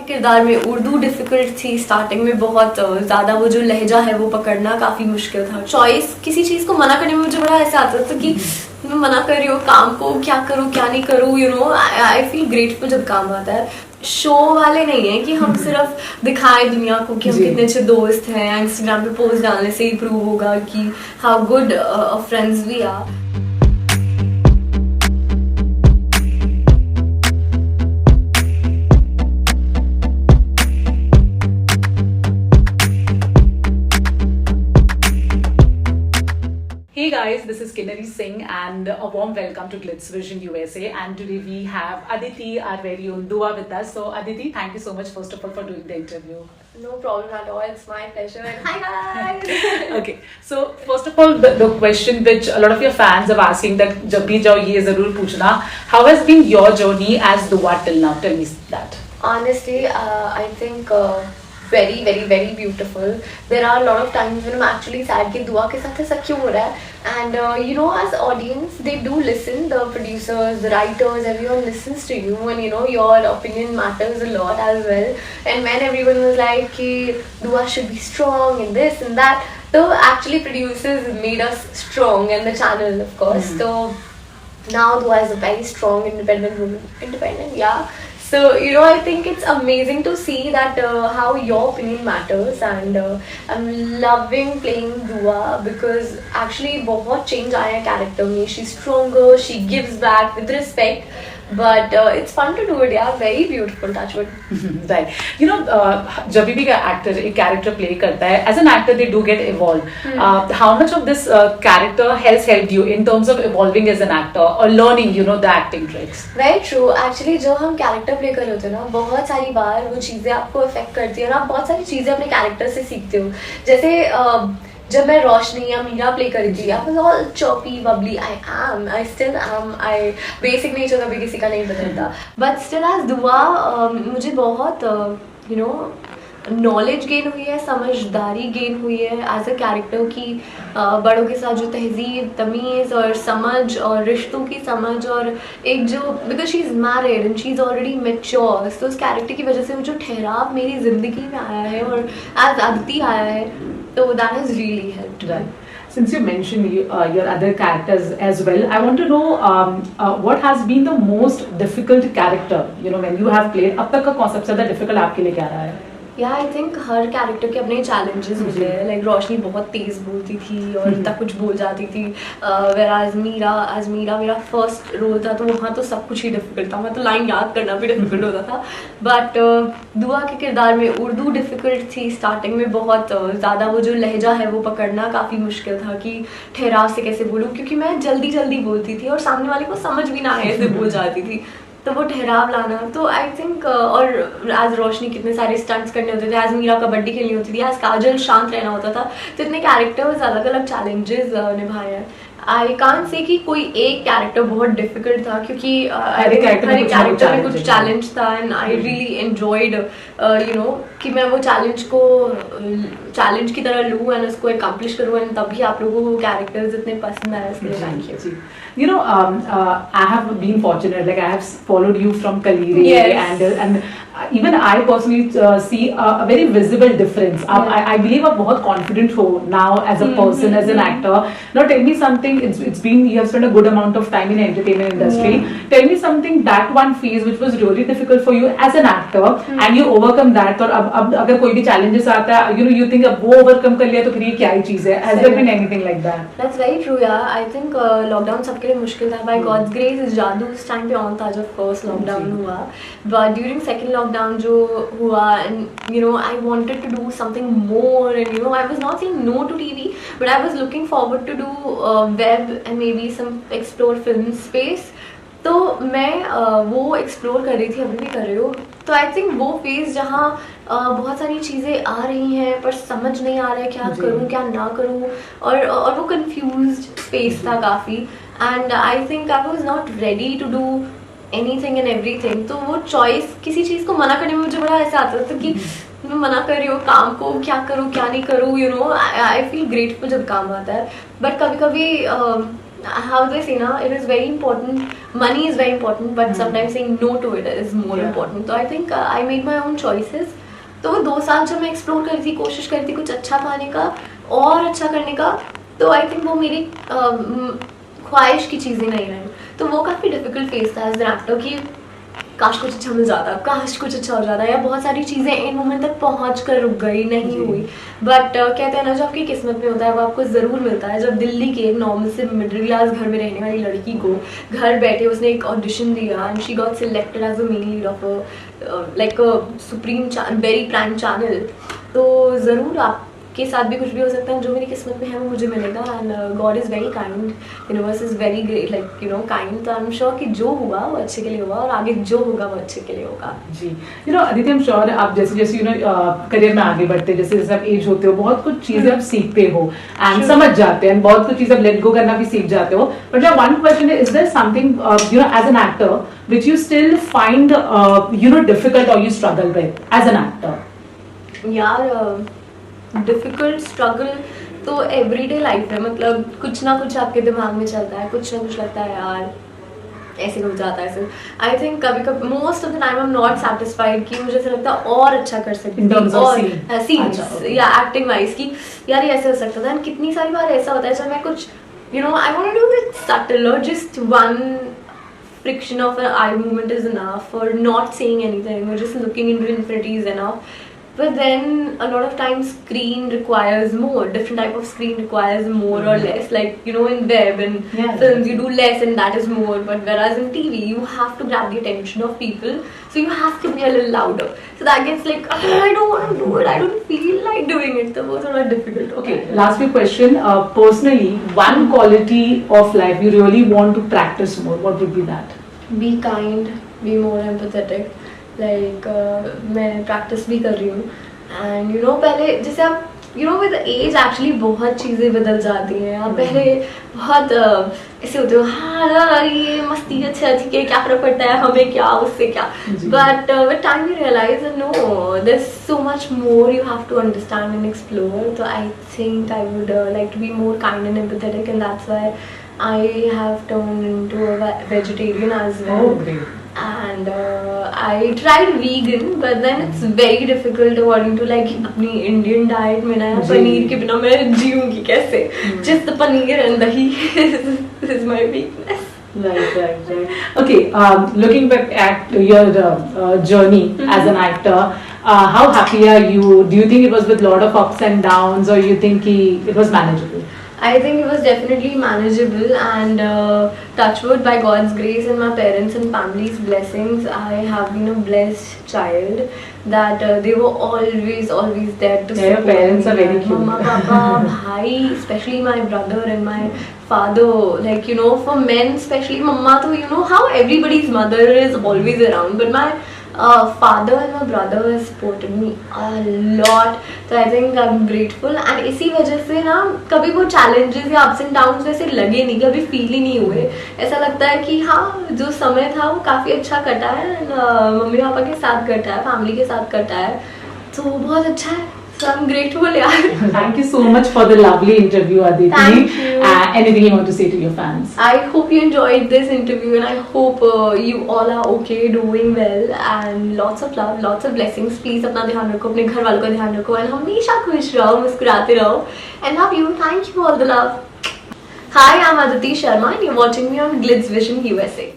किरदार में उर्दू डिफिकल्ट थी स्टार्टिंग में बहुत ज़्यादा, वो जो लहजा है वो पकड़ना काफ़ी मुश्किल था। चॉइस किसी चीज़ को मना करने में मुझे बड़ा ऐसा आता था कि मैं मना कर रही हूँ काम को, क्या करूँ क्या नहीं करूँ, you know I feel grateful जब काम आता है। शो वाले नहीं है कि हम सिर्फ दिखाएं दुनिया को कि हम कितने अच्छे दोस्त हैं, इंस्टाग्राम पे पोस्ट डालने से ही प्रूव होगा कि how good friends we are. Hey guys, this is Kinnari Singh and a warm welcome to Glitz Vision USA, and today we have Aditi, our very own Dua, with us. So Aditi, thank you so much first of all for doing the interview. No problem at all, it's my pleasure and hi guys! Okay, so first of all the question which a lot of your fans are asking that jab bhi jao ye zarur पूछना, how has been your journey as Dua till now? Tell me that. Honestly, I think very very very beautiful. There are a lot of times when I'm actually sad कि दुआ के साथ ऐसा क्यों हो रहा है, and you know, as audience they do listen, the producers, the writers, everyone listens to you, and you know your opinion matters a lot as well. And when everyone was like कि Dua should be strong and this and that, so actually producers made us strong, and the channel of course. So now Dua is a very strong independent woman, yeah. So you know, I think it's amazing to see that how your opinion matters, and I'm loving playing Dua because actually बहुत change आया है character में. She's stronger, she gives back with respect, but it's fun to do it. Yeah, very beautiful. Touch wood. Right. You know, जब भी actor एक character play करता है, as an actor they do get evolved. How much of this character has helped you in terms of evolving as an actor or learning, you know, the acting tricks? Very true. Actually, जब हम character play कर रहे होते हैं ना, बहुत सारी बार वो चीज़ें आपको affect करती है और आप बहुत सारी चीज़ें अपने character से सीखते हो. जैसे जब मैं रोशनी या मीरा प्ले करी थी, I was all choppy bubbly, I still am, I basic nature कभी किसी का नहीं बदलता, बट स्टिल एज दुआ मुझे बहुत यू नो नॉलेज गेन हुई है, समझदारी गेन हुई है एज अ कैरेक्टर की, बड़ों के साथ जो तहजीब, तमीज़ और समझ और रिश्तों की समझ, और एक जो because she is married and she is already mature, तो उस कैरेक्टर की वजह से वो जो ठहराव मेरी ज़िंदगी में आया है और एज अदिति आया है, so that has really helped. Right. Since you mentioned your other characters as well, I want to know what has been the most difficult character, you know, when you have played. अब तक का कौन सबसे ज़्यादा difficult आपके लिए क्या रहा है? या आई थिंक हर कैरेक्टर के अपने चैलेंजेस होते हैं. लाइक रोशनी बहुत तेज़ बोलती थी और इतना कुछ बोल जाती थी, वेराज मीरा मेरा फर्स्ट रोल था, तो वहाँ तो सब कुछ ही डिफिकल्ट था, वहाँ तो लाइन याद करना भी डिफिकल्ट होता था. बट दुआ के किरदार में उर्दू डिफिकल्ट थी स्टार्टिंग में बहुत ज़्यादा, वो जो लहजा है वो पकड़ना काफ़ी मुश्किल था कि ठहराव से कैसे बोलूँ, क्योंकि मैं जल्दी बोलती थी और सामने वाले को समझ भी ना आए ऐसे बोल जाती थी, तो वो ठहराव लाना. तो आई थिंक और एज रोशनी कितने सारे स्टंट्स करने होते थे, एज मीरा कबड्डी खेलनी होती थी, एज काजल शांत रहना होता था, तो इतने कैरेक्टर्स अलग अलग चैलेंजेस निभाए हैं. आई कांट से कि कोई एक कैरेक्टर बहुत डिफिकल्ट था, क्योंकि हर एक कैरेक्टर में कुछ चैलेंज था, and I really enjoyed you know कि मैं वो चैलेंज को चैलेंज की तरह लूँ एंड उसको अकम्प्लिश करूँ, एंड तभी आप लोगों को वो कैरेक्टर्स इतने पसंद आए. इसके लिए thank you. You know, I have been fortunate, like I have followed you from Kaliri, and even I personally see a very visible difference. I believe आप बहुत confident हो now as a person, as an actor. Now tell me something, it's been, you have spent a good amount of time in the entertainment industry. Tell me something, that one phase which was really difficult for you as an actor, and you overcome that. और अब अगर कोई भी challenges आता है, you know, you think अब वो overcome कर लिया तो फिर ये क्या ही चीज़ है? Has there been anything like that? That's very true, yeah. I think lockdown सबके लिए मुश्किल था. By God's grace जादू उस टाइम पे ऑन था जब फर्स्ट लॉकडाउन हुआ, बट ड्यूरिंग सेकेंड लॉकडाउन जो हुआ, and you know I wanted to do something more, and you know I was not saying no to TV, but I was looking forward to do web and maybe some explore film space. तो मैं वो explore कर रही थी, अभी भी कर रही हूँ. तो आई थिंक वो फेज़ जहाँ बहुत सारी चीज़ें आ रही हैं पर समझ नहीं आ रहा है क्या करूँ क्या ना करूँ, और वो कंफ्यूज्ड फेस था काफ़ी, and I think I was not ready to do anything and everything. तो वो चॉइस किसी चीज़ को मना करने में मुझे बड़ा ऐसा आता था कि मैं मना कर रही हूँ काम को, क्या करूँ क्या नहीं करूँ, you know I feel grateful जब काम आता है. बट कभी कभी how do I say ना, it is very important, money is very important, but sometimes saying no to it is more important. तो I think I made my own choices. तो वो 2 साल जब मैं एक्सप्लोर कर रही थी, कोशिश कर रही थी कुछ अच्छा पाने का और अच्छा करने का, तो आई थिंक वो मेरी ख्वाहिश की चीज़ें नहीं रही. तो वो काफ़ी डिफिकल्ट फेस था एज एन एक्टर कि काश कुछ अच्छा मिल जाता, काश कुछ अच्छा हो जाता, या बहुत सारी चीज़ें इन मोमेंट तक पहुंच कर रुक गई, नहीं हुई. बट कहते हैं ना, जो आपकी किस्मत में होता है वो आपको ज़रूर मिलता है. जब दिल्ली की एक नॉर्मल से मिडिल क्लास घर में रहने वाली लड़की को घर बैठे उसने एक ऑडिशन दिया and she got selected as a main lead of like a supreme very prime channel, तो ज़रूर आपके साथ भी कुछ भी हो सकता है. जो मेरी किस्मत में है वो मुझे मिलेगा. And God is very kind, universe is very great, like you know kind. तो आई एम श्योर कि जो हुआ वो अच्छे के लिए हुआ और आगे जो होगा वो अच्छे के लिए होगा. जी, you know Aditi, I am sure आप जैसे जैसे यू नो करियर में आगे बढ़ते, जैसे जैसे आप एज होते हो, बहुत कुछ चीजें आप सीखते हो एंड समझ जाते हैं, बहुत कुछ चीजें आप लेट गो करना भी सीख जाते हो. But your one question is there something you know as an actor which you still find you know difficult और you struggle with as an actor? यार डिफिकल्ट स्ट्रगल तो एवरीडे लाइफ में, मतलब कुछ ना कुछ आपके दिमाग में चलता है, कुछ ना कुछ लगता है यार ऐसे हो जाता है ऐसे. आई थिंक कभी कभी most of the time I am not satisfied कि मुझे ऐसा लगता है और अच्छा कर सकती थी, और सीन्स या एक्टिंग वाइज की यार ये ऐसे हो सकता था. एंड कितनी सारी बार ऐसा होता है जब मैं कुछ you know I want to do it subtle और just one friction of an eye movement is enough, or not saying anything, or just looking into infinity is enough. But then a lot of times screen requires more, different type of screen requires more or less, like you know in web and films you do less and that is more, but whereas in TV you have to grab the attention of people, so you have to be a little louder, so that gets like I don't want to do it, I don't feel like doing it, so it's a lot difficult. Okay, last few question. Personally, one quality of life you really want to practice more, what would be that? Be kind, be more empathetic. Like मैं practice भी कर रही हूँ. And you no पहले जैसे आप you know with age actually बहुत चीज़ें बदल जाती हैं. आप पहले बहुत ऐसे होते हो, हाँ ये मस्ती अच्छा ठीक है, क्या फर्क पड़ता है हमें, क्या उससे क्या. But with time you realise no there is so much more you have to understand and explore. तो I think I would like to be more kind and empathetic, and that's why I have turned into a vegetarian as well. Oh, great. And I tried vegan, but then it's very difficult according to like अपनी Indian diet में ना पनीर के बिना मैं जीऊँगी कैसे? Just the paneer and dahi is my weakness. Right. Okay, looking back at your journey as an actor, how happy are you? Do you think it was with lot of ups and downs, or you think it was manageable? I think it was definitely manageable, and touch wood, by God's grace and my parents and family's blessings, I have been a blessed child that they were always there to support me. Your parents are very cute. Mama, Papa, bhai, especially my brother and my father, like you know for men especially, Mama, to you know how everybody's mother is always around, but my father and my brother has supported me a lot, so I think I'm grateful. And इसी वजह से ना कभी वो challenges या ups and downs वैसे लगे नहीं, कभी feel ही नहीं हुए. ऐसा लगता है कि हाँ जो समय था वो काफ़ी अच्छा कटा है, मम्मी पापा के साथ कटा है, फैमिली के साथ कटा है, तो बहुत अच्छा है. So I'm grateful, yeah. Thank you so much for the lovely interview, Aditi. Thank you. Anything you want to say to your fans? I hope you enjoyed this interview, and I hope you all are okay, doing well, and lots of love, lots of blessings. Please अपना ध्यान रखो, अपने घर वालों का ध्यान रखो, and हमेशा खुश रहो, मुस्कुराते रहो, and love you. Thank you for all the love. Hi, I'm Aditi Sharma, and you're watching me on Glitz Vision USA.